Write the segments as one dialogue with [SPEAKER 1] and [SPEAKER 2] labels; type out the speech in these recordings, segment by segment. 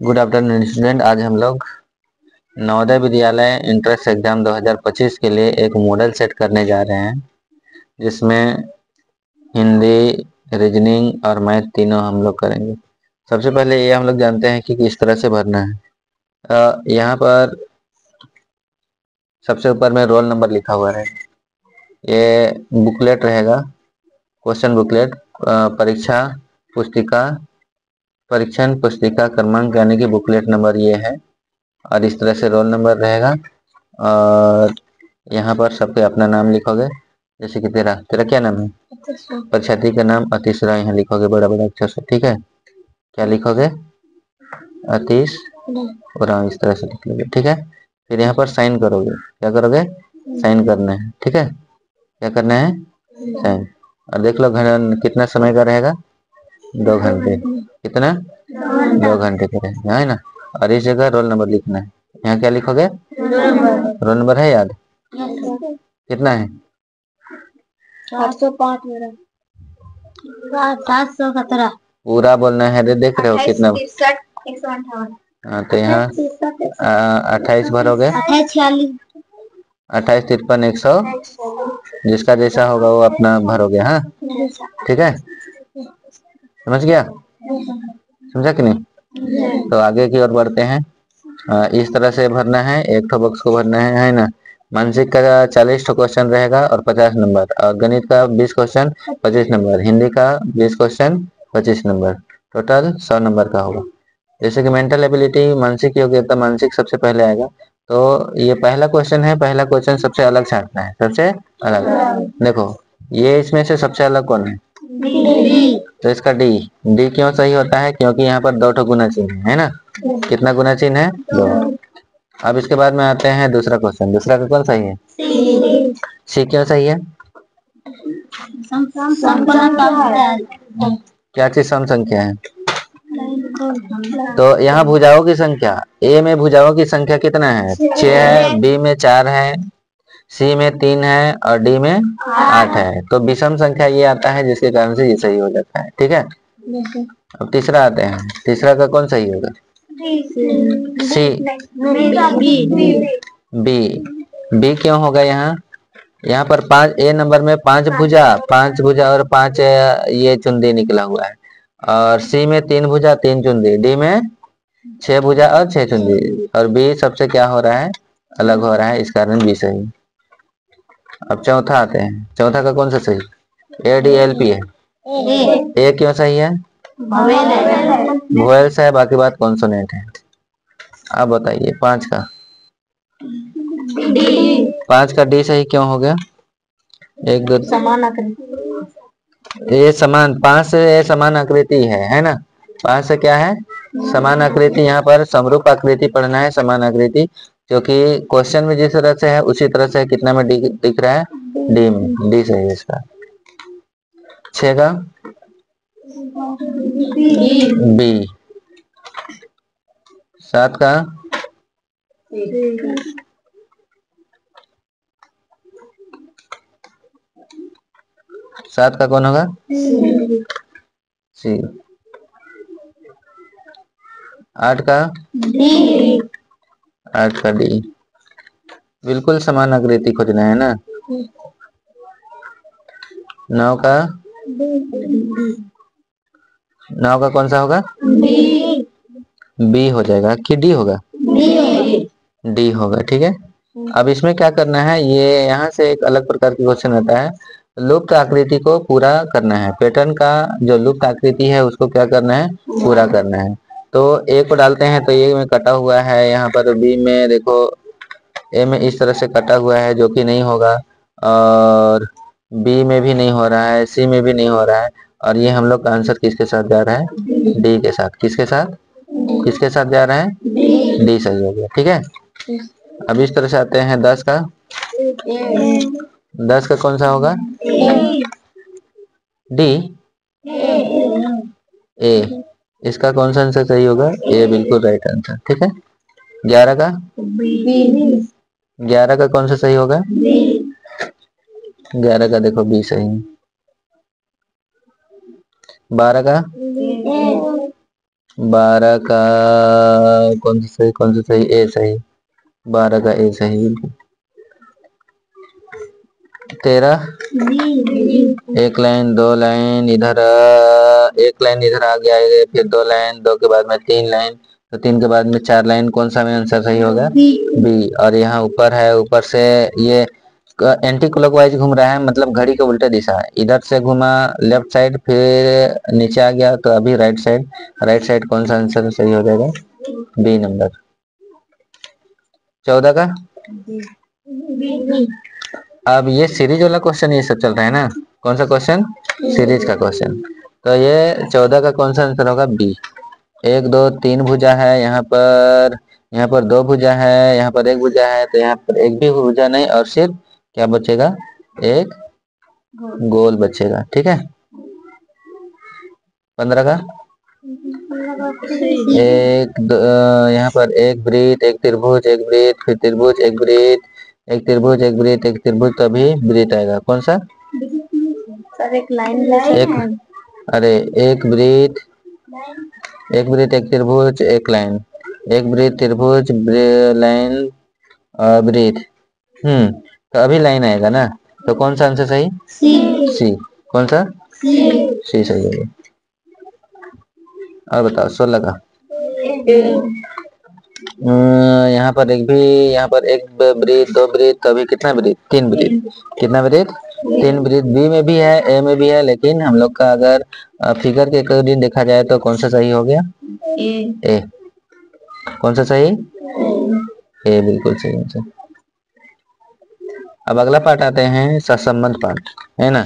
[SPEAKER 1] Good afternoon student. आज हम लोग नवोदय विद्यालय इंट्रेंस एग्जाम 2025 के लिए एक मॉडल सेट करने जा रहे हैं, जिसमें हिंदी, रीजनिंग और मैथ तीनों हम लोग करेंगे। सबसे पहले ये हम लोग जानते हैं कि किस तरह से भरना है। यहाँ पर सबसे ऊपर में रोल नंबर लिखा हुआ है। ये बुकलेट रहेगा, क्वेश्चन बुकलेट, परीक्षण पुस्तिका क्रमांक यानी कि बुकलेट नंबर ये है, और इस तरह से रोल नंबर रहेगा। और यहाँ पर सबके अपना नाम लिखोगे, जैसे कि तेरा क्या नाम है? परीक्षार्थी का नाम अतीसरा यहाँ लिखोगे बड़ा बड़ा अक्षर से, ठीक है। क्या लिखोगे? अतीश उरांव, इस तरह से लिख लोगे, ठीक है। फिर यहाँ पर साइन करोगे। क्या करोगे? साइन करना है, ठीक है। क्या करना है? साइन। और देख लो कितना समय का रहेगा? 2 घंटे। कितना? 2 घंटे का रहेगा, है ना। और इस जगह रोल नंबर लिखना है। यहाँ क्या लिखोगे? रोल नंबर है याद? कितना है?
[SPEAKER 2] 805 मेरा। 717।
[SPEAKER 1] पूरा बोलना है रे, देख रहे हो कितना?
[SPEAKER 2] 158।
[SPEAKER 1] हाँ, तो यहाँ 28 भरोगे।
[SPEAKER 2] 46।
[SPEAKER 1] 28, 53, 100, जिसका जैसा होगा वो अपना भरोगे। हाँ, ठीक है, समझ गया? समझा कि नहीं? तो आगे की ओर बढ़ते हैं। इस तरह से भरना है, एक ठो बॉक्स को भरना है ना। मानसिक का 40 क्वेश्चन रहेगा और 50 नंबर, और गणित का 20 क्वेश्चन 25 नंबर, हिंदी का 20 क्वेश्चन 25 नंबर, टोटल 100 नंबर का होगा। जैसे कि मेंटल एबिलिटी, मानसिक योग्यता, मानसिक सबसे पहले आएगा। तो ये पहला क्वेश्चन है, पहला क्वेश्चन सबसे अलग छांटना है, सबसे अलग। देखो, ये इसमें से सबसे अलग कौन है? तो इसका डी क्यों सही होता है? क्योंकि यहाँ पर 2 ठो गुना चिन्ह है ना। कितना गुना चिन्ह है? 2। अब इसके बाद में आते हैं दूसरा क्वेश्चन। दूसरा का कौन सही है? सी क्यों सही है? क्या चीज सम संख्या है? तो यहाँ भुजाओं की संख्या, ए में भुजाओं की संख्या कितना है? 6 है, बी में 4 है, सी में 3 है और डी में 8 है। तो विषम संख्या ये आता है, जिसके कारण से ये सही हो जाता है, ठीक है। अब तीसरा आते हैं। तीसरा का कौन सही होगा? सी। बी क्यों होगा? यहाँ पर 5, ए नंबर में 5 भुजा और 5 ये चुंदी निकला हुआ है। और सी में 3 भुजा 3 चुंदी, डी में 6 भुजा और 6 चुंदी, और बी सबसे क्या हो रहा है? अलग हो रहा है, इस कारण बी सही। अब चौथा आते हैं। चौथा का कौन सा सही? ADLP है। ए क्यों सही है? वोवेल्स है, बाकी बात कॉन्सोनेंट है। अब बताइए 5 का। 5 का डी सही क्यों हो गया? 1 2
[SPEAKER 2] समान आकृति।
[SPEAKER 1] ये समान, 5 से ये समान आकृति है ना। 5 से क्या है? समान आकृति। यहाँ पर समरूप आकृति पढ़ना है, समान आकृति, क्योंकि क्वेश्चन में जिस तरह से है उसी तरह से कितना में डी दिख रहा है? डी में। डी सही है इसका। 6 का बी। 7 का 7 का कौन होगा? सी। 8 का 8 का डी। बिल्कुल समान आकृति खोजना है ना। 9 का 9 का कौन सा होगा? बी हो जाएगा कि डी होगा? डी होगा, ठीक है। अब इसमें क्या करना है, ये यहाँ से एक अलग प्रकार की क्वेश्चन आता है। लुप्त आकृति को पूरा करना है। पैटर्न का जो लुप्त आकृति है उसको क्या करना है? पूरा करना है। तो ए को डालते हैं, तो ए में कटा हुआ है, यहाँ पर बी में देखो ए में इस तरह से कटा हुआ है, जो कि नहीं होगा, और बी में भी नहीं हो रहा है, सी में भी नहीं हो रहा है। और ये हम लोग का आंसर किसके साथ जा रहा है? डी के साथ। किसके साथ? किसके साथ जा रहा है? डी सही हो गया, ठीक है। अब इस तरह से आते हैं 10 का। 10 का कौन सा होगा? डी। ए। इसका कौन सा आंसर सही होगा? ए बिल्कुल राइट आंसर, ठीक है। 11 का 11 का कौन सा सही होगा? 11 का देखो बी सही है। 12 का 12 का कौन सा सही, कौन सा सही? ए सही, 12 का ए सही। 13 एक लाइन, 2 लाइन इधर, एक लाइन इधर आ गया है, फिर 2 लाइन, 2 के बाद में 3 लाइन, तो 3 के बाद में 4 लाइन, कौन सा में आंसर सही होगा? बी। और यहाँ ऊपर है, ऊपर से ये एंटी क्लॉकवाइज घूम रहा है, मतलब घड़ी के उल्टे दिशा है। इधर से घूमा लेफ्ट साइड, फिर नीचे आ गया, तो अभी राइट साइड। राइट साइड कौन सा आंसर सही हो जाएगा? B number. 14 का। अब ये सीरीज वाला क्वेश्चन ये सब चल रहा है ना, कौन सा क्वेश्चन? सीरीज का क्वेश्चन। तो ये 14 का कौन सा आंसर होगा? बी। 1 2 3 भुजा है यहाँ पर, यहाँ पर 2 भुजा है, यहाँ पर 1 भुजा है, तो यहाँ पर एक भी भुजा नहीं, और सिर्फ क्या बचेगा? एक गोल बचेगा। ठीक है। 15 का। यहाँ पर एक वृत्त, एक त्रिभुज, एक वृत्त, फिर त्रिभुज, एक वृत्त, एक त्रिभुज, एक वृत्त, एक त्रिभुज, तभी वृत्त आएगा। कौन सा?
[SPEAKER 2] सर एक लाइन
[SPEAKER 1] एक, अरे एक वृत्त, एक वृत्त, एक त्रिभुज, एक लाइन, एक वृत्त, त्रिभुज, लाइन, वृत्त। तो अभी लाइन आएगा ना, तो कौन सा आंसर सही? सी। कौन सा? सी सही है। और बताओ 16 का। यहाँ पर एक भी, यहाँ पर एक वृत्त, 2 वृत्त, तो अभी कितना वृत्त? 3 वृत्त। कितना वृत्त? 3 वृत्त। बी में भी है, ए में भी है, लेकिन हम लोग का अगर फिगर के अकॉर्डिंग देखा जाए तो कौन सा सही हो गया? ए। कौन सा सही? ए बिल्कुल सही आंसर। अब अगला पार्ट आते हैं सहसंबंध पार्ट, है ना।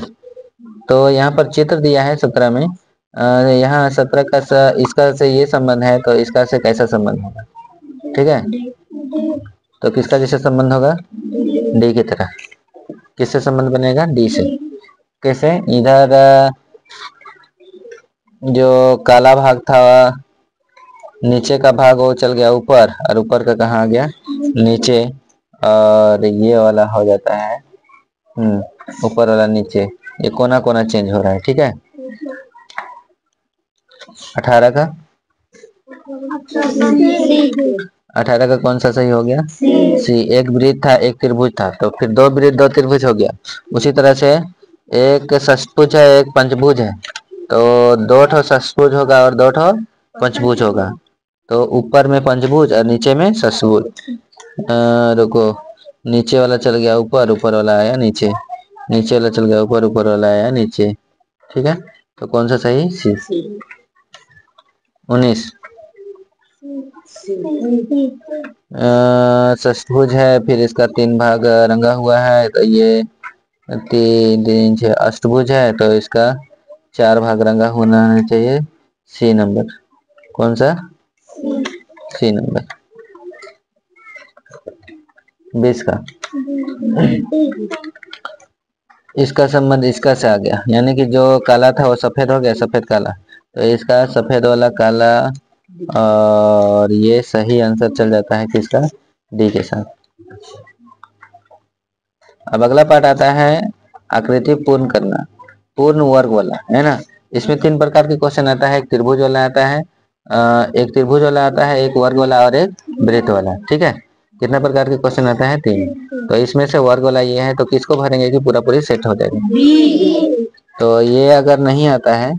[SPEAKER 1] तो यहाँ पर चित्र दिया है 17 में, यहाँ 17 का इसका से ये संबंध है, तो इसका से कैसा संबंध होगा? ठीक है। तो किसका जैसे संबंध होगा? डी की तरह। किससे संबंध बनेगा? डी से। कैसे? इधर जो काला भाग था, नीचे का भाग वो चल गया ऊपर, और ऊपर का कहाँ आ गया? नीचे। और ये वाला हो जाता है ऊपर वाला नीचे, ये कोना कोना चेंज हो रहा है। ठीक है। 18 का। 18 का कौन सा सही हो गया? सी। एक वृत्त था, एक त्रिभुज था, तो फिर 2 वृत्त 2 त्रिभुज हो गया। उसी तरह से एक षष्ठभुज है, एक पंचभुज है, तो 2 ठो षष्ठभुज होगा और 2 ठो पंचभुज होगा। तो ऊपर में पंचभुज और नीचे में षष्ठभुज। रुको, नीचे वाला चल गया ऊपर, ऊपर वाला आया नीचे, नीचे वाला चल गया ऊपर, ऊपर वाला आया नीचे। ठीक है। तो कौन सा सही? सी। 19 षष्ठभुज है, फिर इसका 3 भाग रंगा हुआ है, तो ये 3 3 6 अष्टभुज है, तो इसका 4 भाग रंगा होना चाहिए। C number. कौन सा? सी नंबर। 20 का। इसका संबंध इसका से आ गया, यानी कि जो काला था वो सफेद हो गया, सफेद काला, तो इसका सफेद वाला काला, और ये सही आंसर चल जाता है किसका? डी के साथ। अब अगला पार्ट आता है आकृति पूर्ण करना, पूर्ण वर्ग वाला, है ना। इसमें 3 प्रकार के क्वेश्चन आता है। एक त्रिभुज वाला आता है, एक त्रिभुज वाला आता है, एक वर्ग वाला और एक वृत्त वाला। ठीक है। कितना प्रकार के क्वेश्चन आता है? 3। तो इसमें से वर्ग वाला ये है, तो किसको भरेंगे कि पूरा पूरी सेट हो जाएगा? तो ये अगर नहीं आता है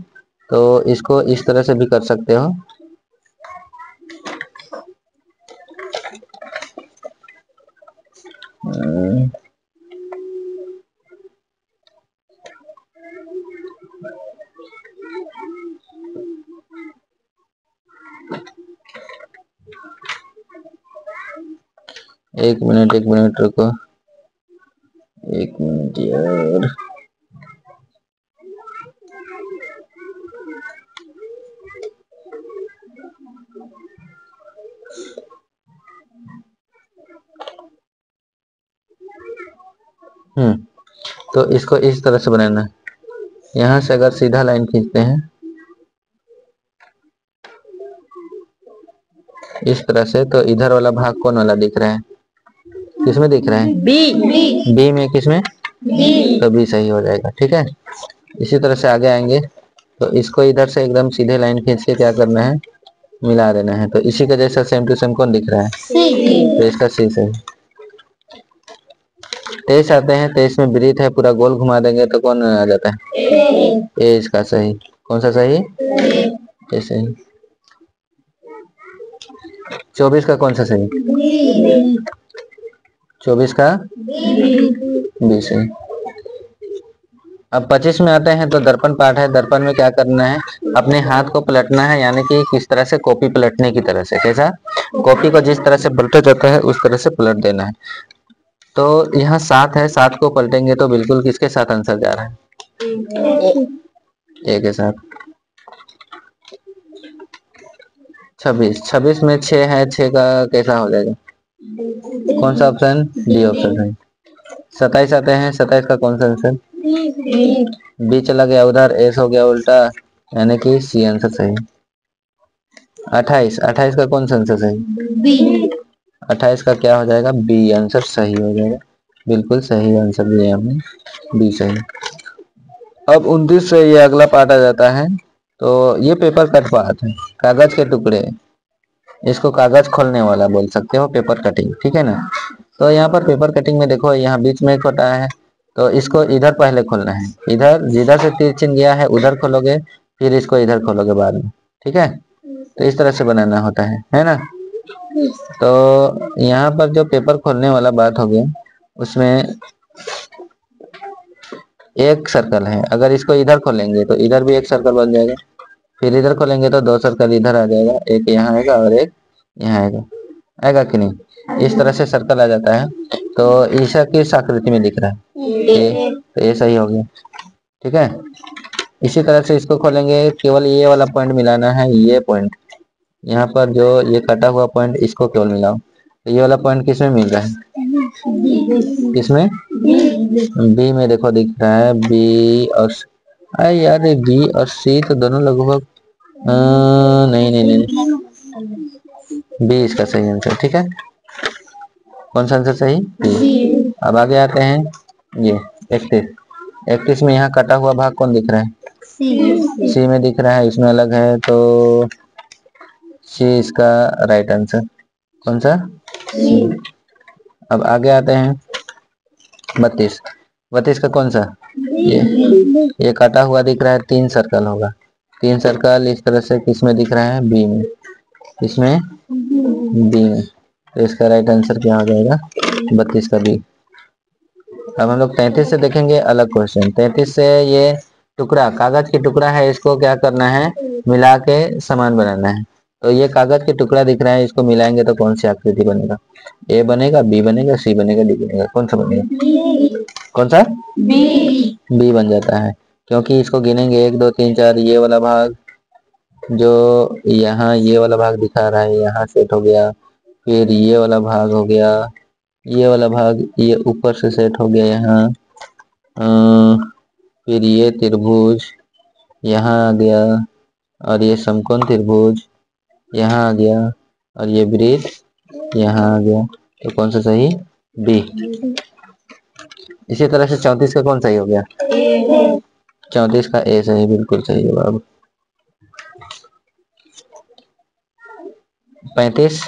[SPEAKER 1] तो इसको इस तरह से भी कर सकते हो। एक मिनट रुको, एक मिनट यार। तो इसको इस तरह से बनाना है। यहाँ से अगर सीधा लाइन खींचते हैं इस तरह से, तो इधर वाला भाग कौन वाला दिख रहा है? किसमें दिख रहा है? बी। बी में किसमें? बी। तो बी सही हो जाएगा। ठीक है। इसी तरह से आगे आएंगे, तो इसको इधर से एकदम सीधे लाइन खींच के क्या करना है? मिला देना है। तो इसी का जैसा सेम टू सेम कौन दिख रहा है? तो इसका सी सही। 23 आते हैं, 23 में वृत्त है, पूरा गोल घुमा देंगे तो कौन आ जाता है? ए इसका सही। कौन सा सही? ए सही। 24 का कौन सा सही? 24 का बी सही। अब 25 में आते हैं तो दर्पण पाठ है। दर्पण में क्या करना है? अपने हाथ को पलटना है, यानी कि किस तरह से कॉपी पलटने की तरह से। कैसा? कॉपी को जिस तरह से पलटा जाता है उस तरह से पलट देना है। तो यहाँ 7 है, 7 को पलटेंगे तो बिल्कुल किसके साथ आंसर जा रहा है? ए के साथ। 26 में 6 है, 6 का कैसा हो जाएगा? कौन सा ऑप्शन? डी ऑप्शन है। 27 आते हैं, 27 का कौन सा आंसर? बी चला गया उधर, एस हो गया उल्टा, यानी कि सी आंसर सही। 28 का कौन सा आंसर सही? 28 का क्या हो जाएगा? बी आंसर सही हो जाएगा। बिल्कुल सही आंसर दिया हमने, बी सही। अब 29 से ये अगला पार्ट आ जाता है। तो ये पेपर कट पार्ट है, कागज के टुकड़े। इसको कागज खोलने वाला बोल सकते हो, पेपर कटिंग, ठीक है ना। तो यहाँ पर पेपर कटिंग में देखो, यहाँ बीच में छोटा है, तो इसको इधर पहले खोलना है। इधर जिधर से तीर चिन्ह गया है उधर खोलोगे, फिर इसको इधर खोलोगे बाद में, ठीक है। तो इस तरह से बनाना होता है ना। तो यहाँ पर जो पेपर खोलने वाला बात हो गया, उसमें एक सर्कल है। अगर इसको इधर खोलेंगे तो इधर भी एक सर्कल बन जाएगा, फिर इधर खोलेंगे तो 2 सर्कल इधर आ जाएगा, एक यहाँ आएगा और एक यहाँ आएगा। आएगा कि नहीं? इस तरह से सर्कल आ जाता है। तो ईसा किस आकृति में दिख रहा है? तो ये सही हो गया, ठीक है। इसी तरह से इसको खोलेंगे, केवल ये वाला पॉइंट मिलाना है, ये पॉइंट यहाँ पर जो ये कटा हुआ पॉइंट, इसको केवल मिलाओ। तो ये वाला पॉइंट किसमें मिल रहा है? किसमें? बी में देखो दिख रहा है, बी और अरे यार बी और सी तो दोनों लगभग नहीं नहीं नहीं, बी इसका सही आंसर, ठीक है। कौन सा आंसर सही? बी। अब आगे आते हैं, ये 31 में यहाँ कटा हुआ भाग कौन दिख रहा है? सी में दिख रहा है, इसमें अलग है, तो सी इसका राइट आंसर। कौन सा? सी। अब आगे आते हैं 32 का कौन सा? ये कटा हुआ दिख रहा है, 3 सर्कल होगा, 3 सर्कल इस तरह से किस में दिख रहा है? बी में। इसमें बी में, तो इसका राइट आंसर क्या हो जाएगा? 32 का बी। अब हम लोग 33 से देखेंगे अलग क्वेश्चन। 33 से ये टुकड़ा, कागज के टुकड़ा है, इसको क्या करना है? मिला के सामान बनाना है। तो ये कागज के टुकड़ा दिख रहा है, इसको मिलाएंगे तो कौन सी आकृति बनेगा? ए बनेगा, बी बनेगा, सी बनेगा, डी बनेगा? कौन सा बनेगा? कौन सा? बी बन जाता है, क्योंकि इसको गिनेंगे 1 2 3 4, ये वाला भाग जो यहाँ ये वाला भाग दिखा रहा है यहाँ सेट हो गया, फिर ये वाला भाग हो गया, ये वाला भाग ये ऊपर से सेट हो गया यहाँ, फिर ये त्रिभुज यहाँ आ गया, और ये समकोण त्रिभुज यहाँ आ गया, और ये वृत्त यहाँ आ गया। तो कौन सा सही? बी। इसी तरह से 34 का कौन सही हो गया? 34 का ए सही, बिल्कुल सही जवाब। 35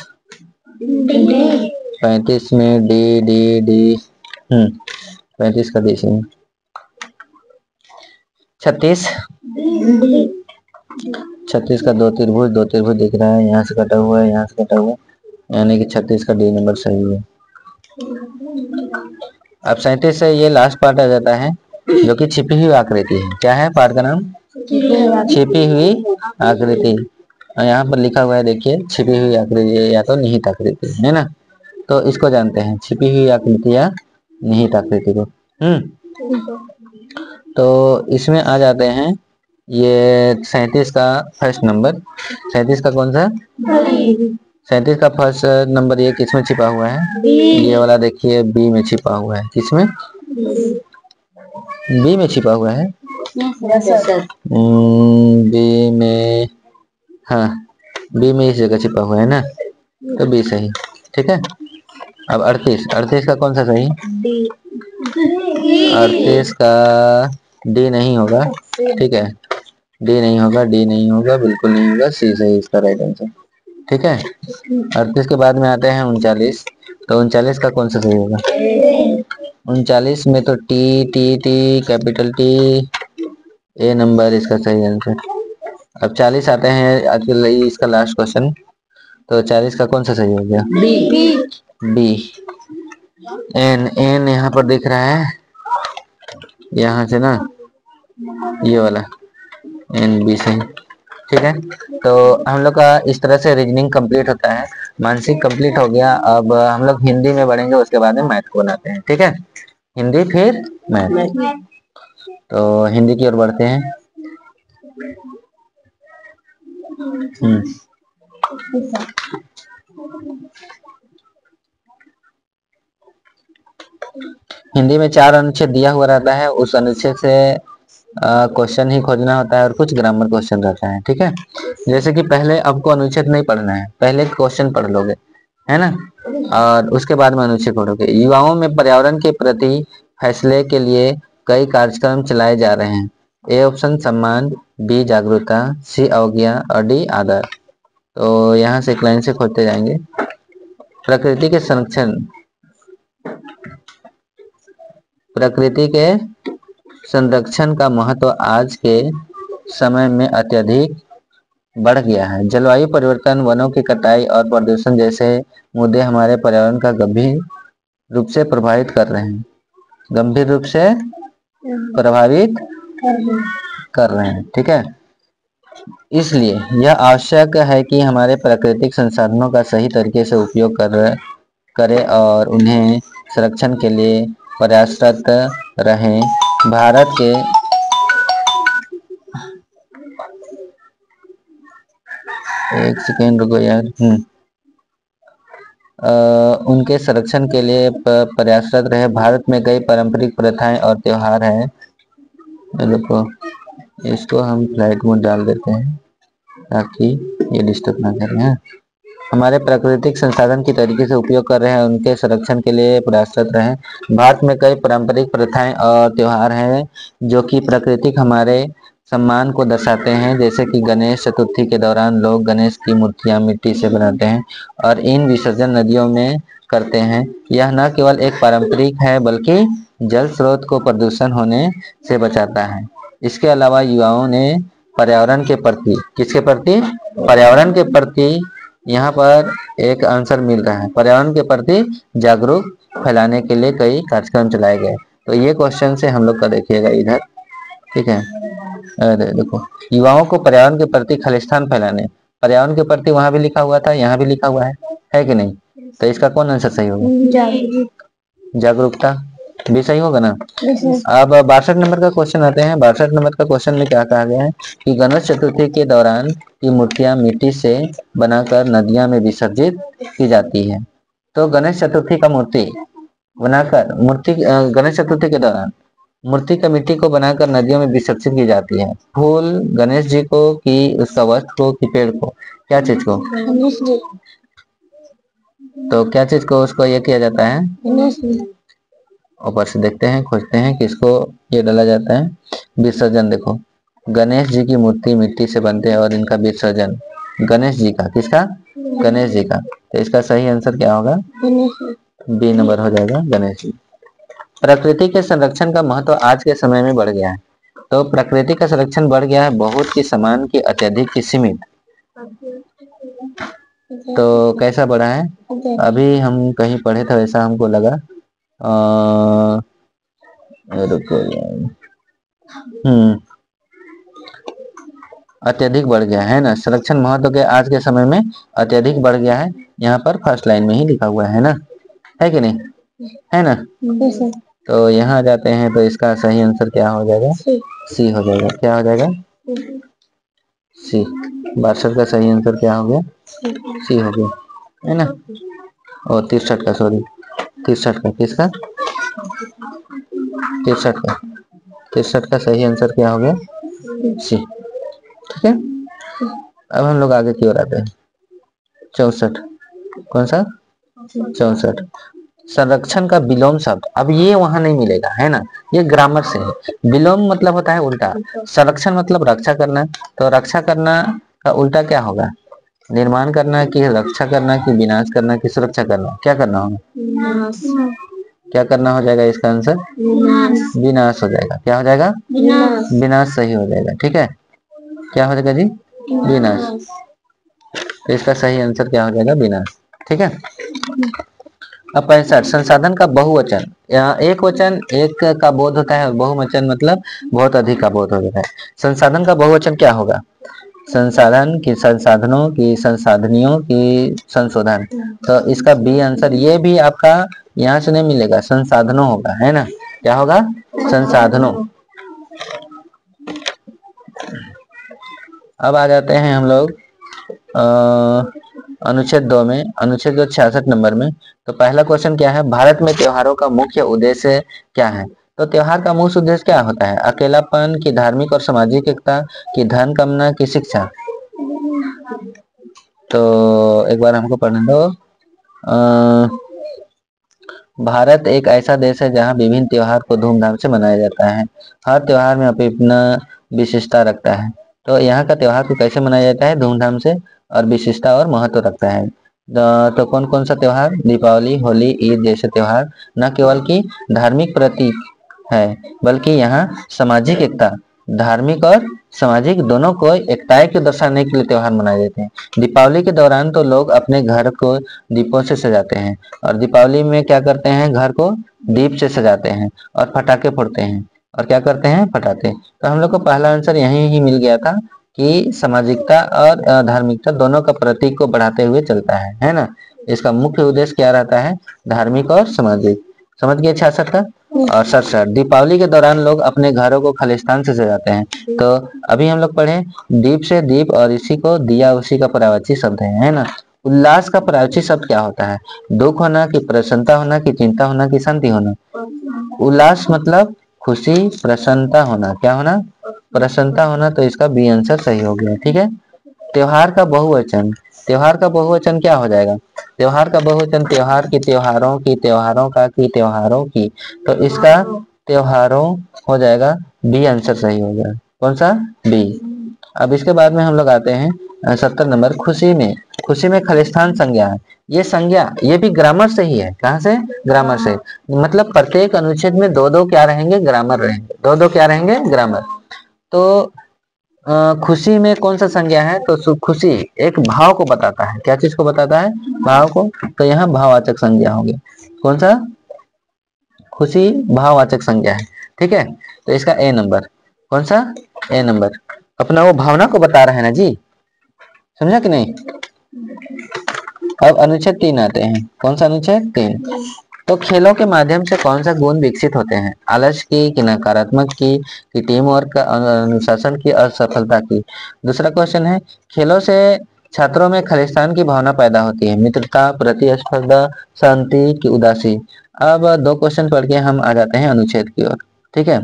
[SPEAKER 1] में डी डी डी 35 का डी सही। 36 का दो त्रिभुज दिख रहा है, यहाँ से कटा हुआ है, यहाँ से कटा हुआ है, यानी कि 36 का डी नंबर सही है। अब 37 से ये लास्ट पार्ट आ जाता है, जो कि छिपी हुई आकृति है। क्या है पार्ट का नाम? छिपी हुई आकृति। यहाँ पर लिखा हुआ है, देखिए, छिपी हुई आकृति या तो निहित आकृति, है ना। तो इसको जानते हैं, छिपी हुई आकृति या निहित आकृति को। तो इसमें आ जाते हैं ये 37 का फर्स्ट नंबर। 37 का कौन सा? 37 का फर्स्ट नंबर ये किसमें छिपा हुआ है? ये वाला देखिए, बी में छिपा हुआ है। किसमें? बी में छिपा हुआ है। बी में, हाँ बी में इस जगह छिपा हुआ है ना, तो बी सही, ठीक है। अब 38 का कौन सा सही? 38 का डी नहीं होगा, ठीक है, डी नहीं होगा, बिल्कुल नहीं होगा, सी सही इसका राइट आंसर। ठीक है। 38 के बाद में आते हैं 39, तो 39 का कौन सा सही होगा? 39 में तो T T T capital T, A number इसका सही आंसर। अब 40 आते हैं आज के लिए इसका लास्ट क्वेश्चन, तो 40 का कौन सा सही हो गया? बी। एन एन यहाँ पर दिख रहा है, यहाँ से ना ये वाला एन बी सही, ठीक है। तो हम लोग का इस तरह से रीजनिंग कंप्लीट होता है, मानसिक कंप्लीट हो गया। अब हम लोग हिंदी में बढ़ेंगे, उसके बाद में मैथ को बनाते हैं, ठीक है। हिंदी फिर मैथ, तो हिंदी की ओर बढ़ते हैं। हिंदी में 4 अनुच्छेद दिया हुआ रहता है, उस अनुच्छेद से क्वेश्चन ही खोजना होता है और कुछ ग्रामर क्वेश्चन रहता है, ठीक है। जैसे कि पहले आपको अनुच्छेद नहीं पढ़ना है, पहले क्वेश्चन पढ़ लोगे, है ना, और उसके बाद में अनुच्छेद पढ़ोगे। युवाओं में पर्यावरण के प्रति फैसले के लिए कई कार्यक्रम चलाए जा रहे हैं। ए ऑप्शन सम्मान, बी जागरूकता, सी अवज्ञा और डी आदर। तो यहाँ से एक लाइन से खोजते जाएंगे। प्रकृति के संरक्षण का महत्व आज के समय में अत्यधिक बढ़ गया है। जलवायु परिवर्तन, वनों की कटाई और प्रदूषण जैसे मुद्दे हमारे पर्यावरण का गंभीर रूप से प्रभावित कर रहे हैं, गंभीर रूप से प्रभावित कर रहे हैं, ठीक है। इसलिए यह आवश्यक है कि हमारे प्राकृतिक संसाधनों का सही तरीके से उपयोग करें और उन्हें संरक्षण के लिए प्रयासरत रहें। भारत के एक सेकेंड रुको यार, उनके संरक्षण के लिए प्रयासरत रहे। भारत में कई पारंपरिक प्रथाएं और त्योहार हैं। देखो इसको हम फ्लाइट मोड डाल देते हैं ताकि ये डिस्टर्ब ना करें। हमारे प्राकृतिक संसाधन की तरीके से उपयोग कर रहे हैं, उनके संरक्षण के लिए प्रयासरत रहें। भारत में कई पारंपरिक प्रथाएं और त्योहार हैं जो कि प्राकृतिक हमारे सम्मान को दर्शाते हैं, जैसे कि गणेश चतुर्थी के दौरान लोग गणेश की मूर्तियां मिट्टी से बनाते हैं और इन विसर्जन नदियों में करते हैं। यह न केवल एक पारंपरिक है बल्कि जल स्रोत को प्रदूषण होने से बचाता है। इसके अलावा युवाओं ने पर्यावरण के प्रति, किसके प्रति? पर्यावरण के प्रति, यहाँ पर एक आंसर मिल रहा है, पर्यावरण के प्रति जागरूक फैलाने के लिए कई कार्यक्रम चलाए गए। तो ये क्वेश्चन से हम लोग का देखिएगा इधर, ठीक है। देखो युवाओं को पर्यावरण के प्रति खालिस्तान फैलाने, पर्यावरण के प्रति वहां भी लिखा हुआ था, यहाँ भी लिखा हुआ है कि नहीं? तो इसका कौन आंसर सही होगा? जागरूकता भी सही होगा ना। अब 62 नंबर का क्वेश्चन आते हैं। 62 नंबर का क्वेश्चन में क्या कहा गया है कि गणेश चतुर्थी के दौरान की मूर्तियां मिट्टी से बनाकर नदियां में विसर्जित की जाती है। तो गणेश चतुर्थी का मूर्ति बनाकर गणेश चतुर्थी के दौरान मूर्ति का मिट्टी को बनाकर नदियों में विसर्जित की जाती है। फूल गणेश जी को कि उसका वस्त्र को कि पेड़ को, क्या चीज को? तो क्या चीज को उसको ये किया जाता है? ऊपर से देखते हैं, खोजते हैं किसको ये डाला जाता है। विसर्जन, देखो गणेश जी की मूर्ति मिट्टी से बनते हैं और इनका विसर्जन गणेश जी का, किसका? गणेश जी का। तो इसका सही आंसर क्या होगा? बी नंबर हो जाएगा, गणेश जी। प्रकृति के संरक्षण का महत्व आज के समय में बढ़ गया है। तो प्रकृति का संरक्षण बढ़ गया है, बहुत की समान की अत्यधिक की सीमित। तो कैसा बढ़ा है? अभी हम कहीं पढ़े थे वैसा हमको लगा। रुको अत्यधिक बढ़ गया है ना, संरक्षण महत्व के आज के समय में अत्यधिक बढ़ गया है। यहाँ पर फर्स्ट लाइन में ही लिखा हुआ है ना, है कि नहीं? है ना। तो यहाँ जाते हैं तो इसका सही आंसर क्या हो जाएगा? सी हो जाएगा। क्या हो जाएगा? सी। 62 का सही आंसर क्या हो गया? सी हो गया, है ना। और 63 का, सॉरी 63 का, किसका? 63 का, 63 का सही आंसर क्या हो गया? सी, ठीक है। अब हम लोग आगे की ओर आते हैं। 64, कौन सा? 64। संरक्षण का विलोम शब्द, अब ये वहां नहीं मिलेगा, है ना, ये ग्रामर से है। विलोम मतलब होता है उल्टा, संरक्षण मतलब रक्षा करना, तो रक्षा करना का उल्टा क्या होगा? निर्माण करना कि रक्षा करना कि विनाश करना कि सुरक्षा करना, क्या करना होगा?
[SPEAKER 2] विनाश।
[SPEAKER 1] क्या करना हो जाएगा इसका आंसर?
[SPEAKER 2] विनाश।
[SPEAKER 1] विनाश हो जाएगा। क्या हो जाएगा?
[SPEAKER 2] विनाश।
[SPEAKER 1] विनाश सही हो जाएगा। ठीक है, क्या हो जाएगा जी? विनाश। तो इसका सही आंसर क्या हो जाएगा? विनाश। ठीक है। अब 65 संसाधन का बहुवचन। यहाँ एक वचन एक का बोध होता है और बहुवचन मतलब बहुत अधिक का बोध होता है। संसाधन का बहुवचन क्या होगा? संसाधन की, संसाधनों की, संसाधनियों की, संशोधन। तो इसका बी आंसर, ये भी आपका यहाँ से नहीं मिलेगा, संसाधनों होगा, है ना? क्या होगा? संसाधनों। अब आ जाते हैं हम लोग अनुच्छेद 2 में, अनुच्छेद 66 नंबर में। तो पहला क्वेश्चन क्या है? भारत में त्योहारों का मुख्य उद्देश्य क्या है? तो त्योहार का मुख्य उद्देश्य क्या होता है? अकेलापन की, धार्मिक और सामाजिक एकता की, धन कामना की, शिक्षा। तो एक बार हमको पढ़ने दो। भारत एक ऐसा देश है जहाँ विभिन्न त्योहार को धूमधाम से मनाया जाता है। हर त्योहार में अपना विशेषता रखता है। तो यहाँ का त्योहार को कैसे मनाया जाता है? धूमधाम से, और विशिष्टता और महत्व रखता है। तो कौन कौन सा त्योहार? दीपावली, होली, ईद जैसे त्योहार न केवल की धार्मिक प्रतीक है बल्कि यहाँ सामाजिक एकता, धार्मिक और सामाजिक दोनों को एकताएं को दर्शाने के लिए त्योहार मनाए जाते हैं। दीपावली के दौरान तो लोग अपने घर को दीपों से सजाते हैं, और दीपावली में क्या करते हैं? घर को दीप से सजाते हैं और पटाखे फोड़ते हैं, और क्या करते हैं? फटाते। तो हम लोग को पहला आंसर यही ही मिल गया था कि सामाजिकता और धार्मिकता दोनों का प्रतीक को बढ़ाते हुए चलता है ना? इसका मुख्य उद्देश्य क्या रहता है? धार्मिक और सामाजिक। समझ गए 66 का? और 67 दीपावली के दौरान लोग अपने घरों को खालिस्तान से सजाते हैं। तो अभी हम लोग पढ़े दीप से दीप, और इसी को दिया, उसी का पर्यायवाची शब्द है ना? उल्लास का पर्यायवाची शब्द क्या होता है? दुख होना कि प्रसन्नता होना कि चिंता होना कि शांति होना? उल्लास मतलब खुशी, प्रसन्नता होना। क्या होना? प्रसन्नता होना। तो इसका बी आंसर सही हो गया। ठीक है। त्योहार का बहुवचन, त्योहार का बहुवचन क्या हो जाएगा? त्योहार का बहुवचन त्योहार की, त्योहारों की, त्योहारों का की, त्योहारों की। तो इसका त्योहारों हो जाएगा, बी आंसर सही हो गया। कौन सा? बी। अब इसके बाद में हम लोग आते हैं 70 नंबर, खुशी में। खुशी में खालिस्तान संज्ञा है। ये संज्ञा ये भी ग्रामर से ही है। कहाँ से? ग्रामर से। मतलब प्रत्येक अनुच्छेद में दो दो क्या रहेंगे? ग्रामर रहेंगे। दो दो क्या रहेंगे? ग्रामर। तो खुशी में कौन सा संज्ञा है? तो खुशी एक भाव को बताता है। क्या चीज को बताता है? भाव को। तो यहाँ भाववाचक संज्ञा होगी। कौन सा? खुशी भाववाचक संज्ञा है। ठीक है। तो इसका ए नंबर। कौन सा? ए नंबर। अपना वो भावना को बता रहा है ना जी, समझा कि नहीं? अब अनुच्छेद 3 आते हैं। कौन सा अनुच्छेद? 3। तो खेलों के माध्यम से कौन सा गुण विकसित होते हैं? आलस्य की कि नकारात्मक की कि टीम वर्क का, अनुशासन की, असफलता की? दूसरा क्वेश्चन है, खेलों से छात्रों में खालिस्तान की भावना पैदा होती है, मित्रता, प्रतिस्पर्धा, शांति की, उदासी? अब दो क्वेश्चन पढ़ के हम आ जाते हैं अनुच्छेद की ओर। ठीक है।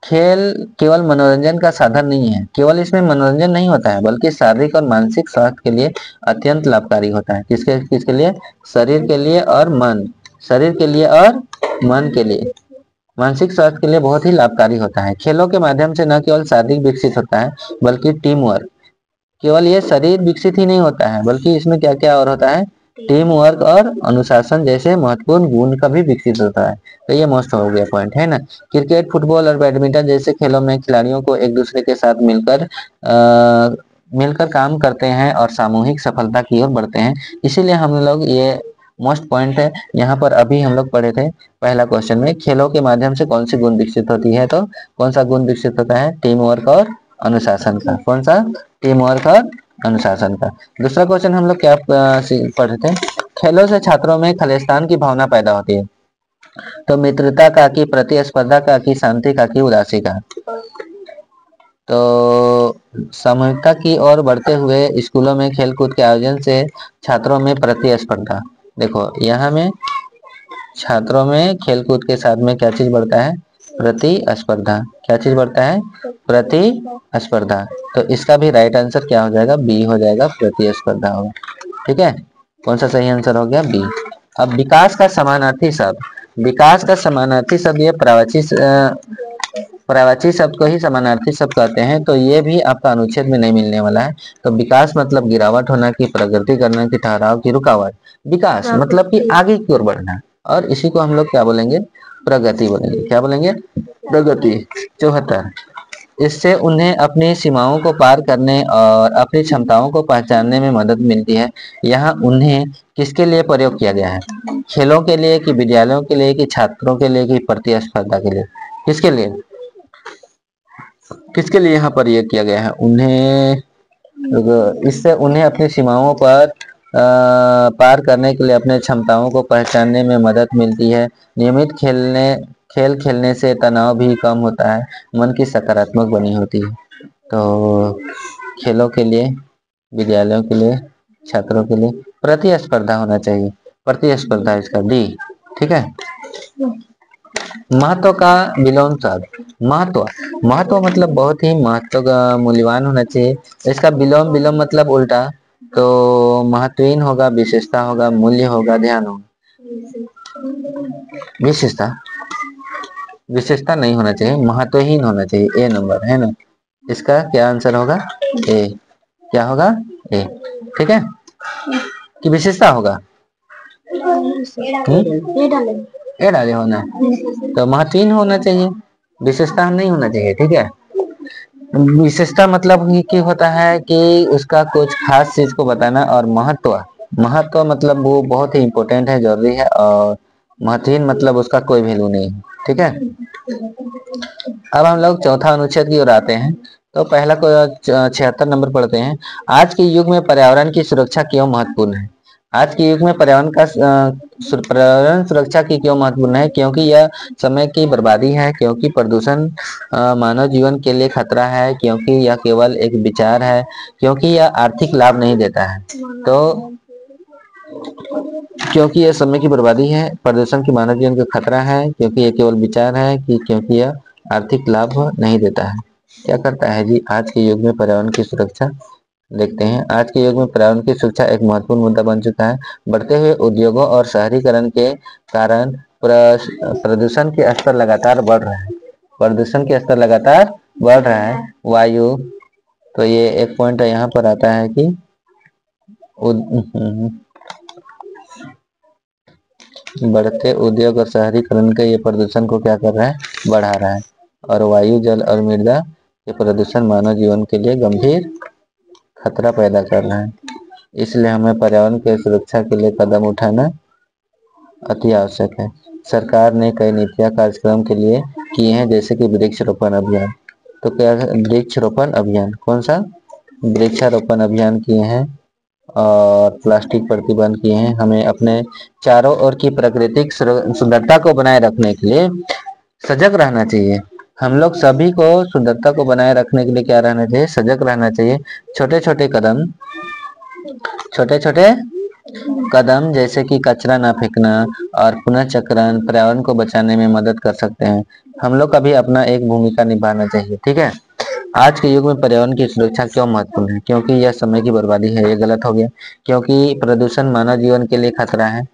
[SPEAKER 1] खेल केवल मनोरंजन का साधन नहीं है। केवल इसमें मनोरंजन नहीं होता है बल्कि शारीरिक और मानसिक स्वास्थ्य के लिए अत्यंत लाभकारी होता है। किसके किसके लिए? शरीर के लिए और मन, शरीर के लिए और मन के लिए, मानसिक स्वास्थ्य के लिए बहुत ही लाभकारी होता है। खेलों के माध्यम से न केवल शारीरिक विकसित होता है बल्कि टीम वर्क, केवल ये शरीर विकसित ही नहीं होता है बल्कि इसमें क्या क्या और होता है? टीम वर्क और अनुशासन जैसे महत्वपूर्ण गुण का भी विकसित होता है। तो ये मोस्ट हो गया पॉइंट, है ना? क्रिकेट, फुटबॉल और बैडमिंटन जैसे खेलों में खिलाड़ियों को एक दूसरे के साथ मिलकर काम करते हैं और सामूहिक सफलता की ओर बढ़ते हैं। इसीलिए हम लोग ये मोस्ट पॉइंट है यहाँ पर। अभी हम लोग पढ़े थे पहला क्वेश्चन में, खेलों के माध्यम से कौन सी गुण विकसित होती है? तो कौन सा गुण विकसित होता है? टीम वर्क और अनुशासन का। कौन सा? टीम वर्क और अनुशासन का। दूसरा क्वेश्चन हम लोग क्या पढ़े थे? खेलों से छात्रों में खालिस्तान की भावना पैदा होती है। तो मित्रता का की, प्रतिस्पर्धा का की, शांति का की, उदासी का? तो सामूहिकता की ओर बढ़ते हुए स्कूलों में खेलकूद के आयोजन से छात्रों में प्रतिस्पर्धा। देखो यहाँ में छात्रों में खेलकूद के साथ में क्या चीज बढ़ता है? प्रतिस्पर्धा। क्या चीज बढ़ता है? प्रतिस्पर्धा। तो इसका भी राइट आंसर क्या हो जाएगा? बी हो जाएगा, प्रतिस्पर्धा होगा। ठीक है। कौन सा सही आंसर हो गया? बी। अब विकास का समानार्थी शब्द, विकास का समानार्थी शब्द ये पर्यायवाची शब्द को ही समानार्थी शब्द कहते हैं, तो ये भी आपका अनुच्छेद में नहीं मिलने वाला है। तो विकास मतलब गिरावट होना, की प्रगति करना, की ठहराव, की रुकावट। विकास मतलब कि आगे की ओर बढ़ना, और इसी को हम लोग क्या बोलेंगे, प्रगति बोलेंगे। क्या बोलेंगे, प्रगति। 74, इससे उन्हें अपनी सीमाओं को पार करने और अपनी क्षमताओं को पहचानने में मदद मिलती है। यहाँ उन्हें किसके लिए प्रयोग किया गया है, खेलों के लिए, कि विद्यालयों के लिए, कि छात्रों के लिए, कि प्रतिस्पर्धा के लिए, किसके लिए, किसके लिए यहाँ पर यह किया गया है उन्हें, इससे उन्हें अपनी सीमाओं पर पार करने के लिए अपने क्षमताओं को पहचानने में मदद मिलती है। नियमित खेल खेलने से तनाव भी कम होता है, मन की सकारात्मक बनी होती है। तो खेलों के लिए, विद्यालयों के लिए, छात्रों के लिए प्रतिस्पर्धा होना चाहिए, प्रतिस्पर्धा इसका डी। ठीक है। महत्व का विलोम शब्द, महत्व, महत्व मतलब बहुत ही महत्व का मूल्यवान होना चाहिए। इसका विलोम, विलोम मतलब उल्टा, तो महत्वहीन होगा, विशेषता होगा, मूल्य होगा, ध्यान होगा। विशेषता, विशेषता नहीं होना चाहिए, महत्वहीन होना चाहिए। ए नंबर है ना, इसका क्या आंसर होगा, ए। क्या होगा, ए। ठीक है, कि विशेषता होगा, ए डाले होना, तो महत्वहीन होना चाहिए, विशेषता नहीं होना चाहिए। ठीक है। विशेषता मतलब कि होता है कि उसका कुछ खास चीज को बताना, और महत्व, महत्व मतलब वो बहुत ही इंपॉर्टेंट है, जरूरी है, और महत्वहीन मतलब उसका कोई वैल्यू नहीं है। ठीक है। अब हम लोग चौथा अनुच्छेद की ओर आते हैं। तो पहला को 76 नंबर पढ़ते हैं। आज के युग में पर्यावरण की सुरक्षा क्यों महत्वपूर्ण है। आज के युग में पर्यावरण सुरक्षा की क्यों महत्वपूर्ण है, क्योंकि यह समय की बर्बादी है, क्योंकि प्रदूषण मानव जीवन के लिए खतरा है, क्योंकि यह केवल एक विचार है, क्योंकि यह आर्थिक लाभ नहीं देता है। तो क्योंकि यह समय की बर्बादी है, प्रदूषण की मानव जीवन का खतरा है, क्योंकि यह केवल विचार है, कि क्योंकि यह आर्थिक लाभ नहीं देता है। क्या करता है जी, आज के युग में पर्यावरण की सुरक्षा। देखते हैं, आज के युग में पर्यावरण की सुरक्षा एक महत्वपूर्ण मुद्दा बन चुका है। बढ़ते हुए उद्योगों और शहरीकरण के कारण प्रदूषण के स्तर लगातार बढ़ रहा है, प्रदूषण के स्तर लगातार बढ़ रहा है। वायु, तो ये एक पॉइंट यहाँ पर आता है कि बढ़ते उद्योग और शहरीकरण के ये प्रदूषण को क्या कर रहा है, बढ़ा रहा है। और वायु, जल और मृदा के प्रदूषण मानव जीवन के लिए गंभीर खतरा पैदा कर रहा है। इसलिए हमें पर्यावरण की सुरक्षा के लिए कदम उठाना अति आवश्यक है। सरकार ने कई नीतियां कार्यक्रम के लिए किए हैं, जैसे कि वृक्षारोपण अभियान। तो क्या वृक्षारोपण अभियान, कौन सा, वृक्षारोपण अभियान किए हैं, और प्लास्टिक प्रतिबंध किए हैं। हमें अपने चारों ओर की प्राकृतिक सुंदरता को बनाए रखने के लिए सजग रहना चाहिए। हम लोग सभी को सुंदरता को बनाए रखने के लिए क्या रहना चाहिए, सजग रहना चाहिए। छोटे छोटे कदम, छोटे छोटे कदम जैसे कि कचरा ना फेंकना और पुनर्चक्रण पर्यावरण को बचाने में मदद कर सकते हैं। हम लोग का भी अपना एक भूमिका निभाना चाहिए। ठीक है। आज के युग में पर्यावरण की सुरक्षा क्यों महत्वपूर्ण है, क्योंकि यह समय की बर्बादी है, ये गलत हो गया। क्योंकि प्रदूषण मानव जीवन के लिए खतरा है,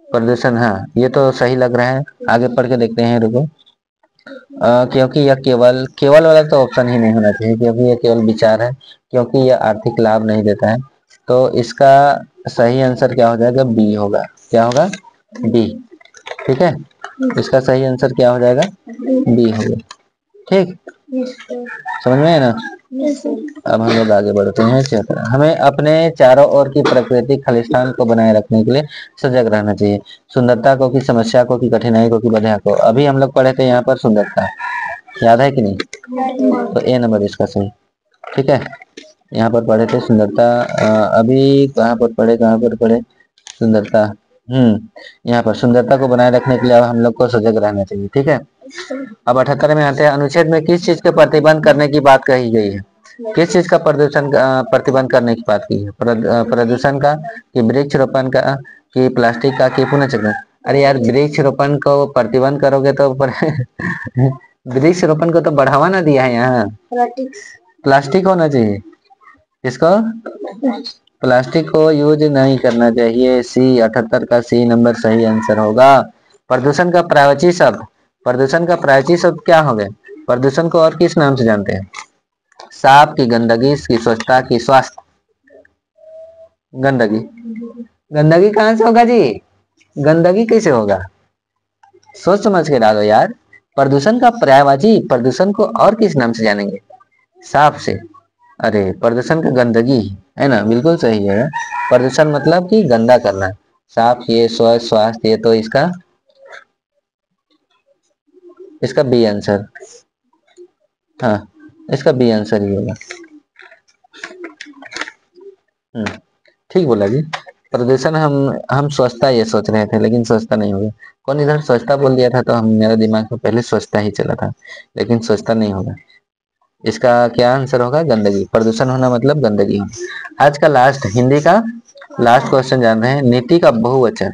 [SPEAKER 1] प्रदूषण, हाँ ये तो सही लग रहा है, आगे पढ़ के देखते हैं, रुको। क्योंकि यह केवल, केवल वाला तो ऑप्शन ही नहीं होना चाहिए, क्योंकि यह केवल विचार है, क्योंकि यह आर्थिक लाभ नहीं देता है। तो इसका सही आंसर क्या हो जाएगा, बी होगा। क्या होगा, बी। ठीक है, इसका सही आंसर क्या हो जाएगा, बी होगा। ठीक, समझ में है ना। अब हम लोग आगे बढ़ते हैं। हमें अपने चारों ओर की प्राकृतिक खालिस्तान को बनाए रखने के लिए सजग रहना चाहिए। सुंदरता को, की समस्या को, की कठिनाई को, की बाधा को। अभी हम लोग पढ़े थे यहाँ पर सुंदरता, याद है कि नहीं, तो ए नंबर इसका सही। ठीक है, यहाँ पर पढ़े थे सुंदरता, अभी कहाँ पर पढ़े सुंदरता, यहाँ पर सुंदरता को बनाए रखने के लिए अब हम लोग को सजग रहना चाहिए। ठीक है। अब 78 में आते हैं। अनुच्छेद में किस चीज के प्रतिबंध करने की बात कही गई है, किस चीज का प्रदूषण प्रतिबंध करने की बात की है, प्रदूषण का, कि वृक्षारोपण का, कि प्लास्टिक का, कि पुनर्चक्रण। अरे यार, वृक्षारोपण को प्रतिबंध करोगे तो वृक्षारोपण को तो बढ़ावा ना दिया है यहाँ, प्लास्टिक होना चाहिए। इसको, प्लास्टिक को यूज नहीं करना चाहिए। सी, 78 का सी नंबर सही आंसर होगा। प्रदूषण का पर्यायवाची शब्द, प्रदूषण का पर्यायवाची शब्द क्या हो गए, प्रदूषण को और किस नाम से जानते हैं? साफ की गंदगी, की स्वच्छता, की स्वास्थ्य? गंदगी। गंदगी कहाँ से होगा जी? गंदगी कैसे होगा? सोच समझ के डालो यार। प्रदूषण का पर्यायवाची, प्रदूषण को और किस नाम से जानेंगे? साफ से। अरे प्रदूषण का गंदगी है ना, बिल्कुल सही है। प्रदूषण मतलब कि गंदा करना। साफ ये, स्वच्छ, स्वास्थ्य ये, तो इसका बी आंसर। हाँ, इसका बी आंसर ही होगा। ठीक बोला जी। प्रदूषण हम स्वच्छता ये सोच रहे थे, लेकिन स्वच्छता नहीं होगा। कौन इधर स्वच्छता बोल दिया था, तो हम मेरे दिमाग में पहले स्वच्छता ही चला था, लेकिन स्वच्छता नहीं होगा। इसका क्या आंसर होगा? गंदगी। प्रदूषण होना मतलब गंदगी होना। आज का लास्ट, हिंदी का लास्ट क्वेश्चन जान रहे हैं। नीति का बहुवचन।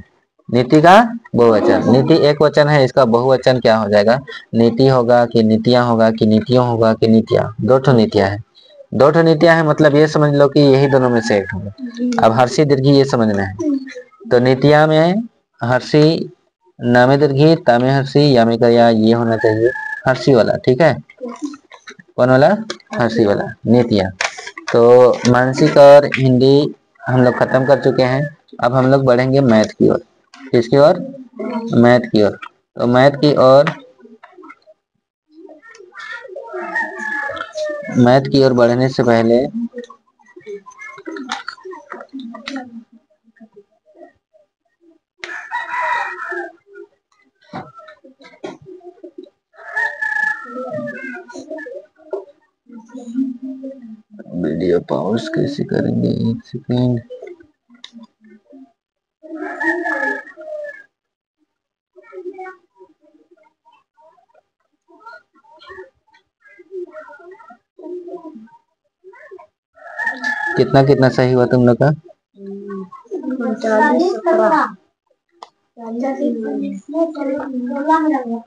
[SPEAKER 1] नीति का बहुवचन। नीति एक वचन है, इसका बहुवचन क्या हो जाएगा? नीति होगा कि नीतियां होगा कि नीतियों होगा कि नीतियां? दो ठो नीतियां है। दो ठो नीतियां है मतलब ये समझ लो कि यही दोनों में से एक होगा। अब हर्षी दीर्घी ये समझना है। तो नीतियां में हर्षी, नामे दीर्घी, तामे हर्षी, यामे का या, ये होना चाहिए हर्षी वाला। ठीक है, कौन वाला? हंसी वाला। नीतियां। तो मानसिक और हिंदी हम लोग खत्म कर चुके हैं। अब हम लोग बढ़ेंगे मैथ की ओर। किसकी ओर? मैथ की ओर। तो मैथ की ओर बढ़ने से पहले वीडियो पॉज कैसे करेंगे? एक सेकेंड। कितना कितना सही हुआ तुम लोग का?
[SPEAKER 2] 39, 17।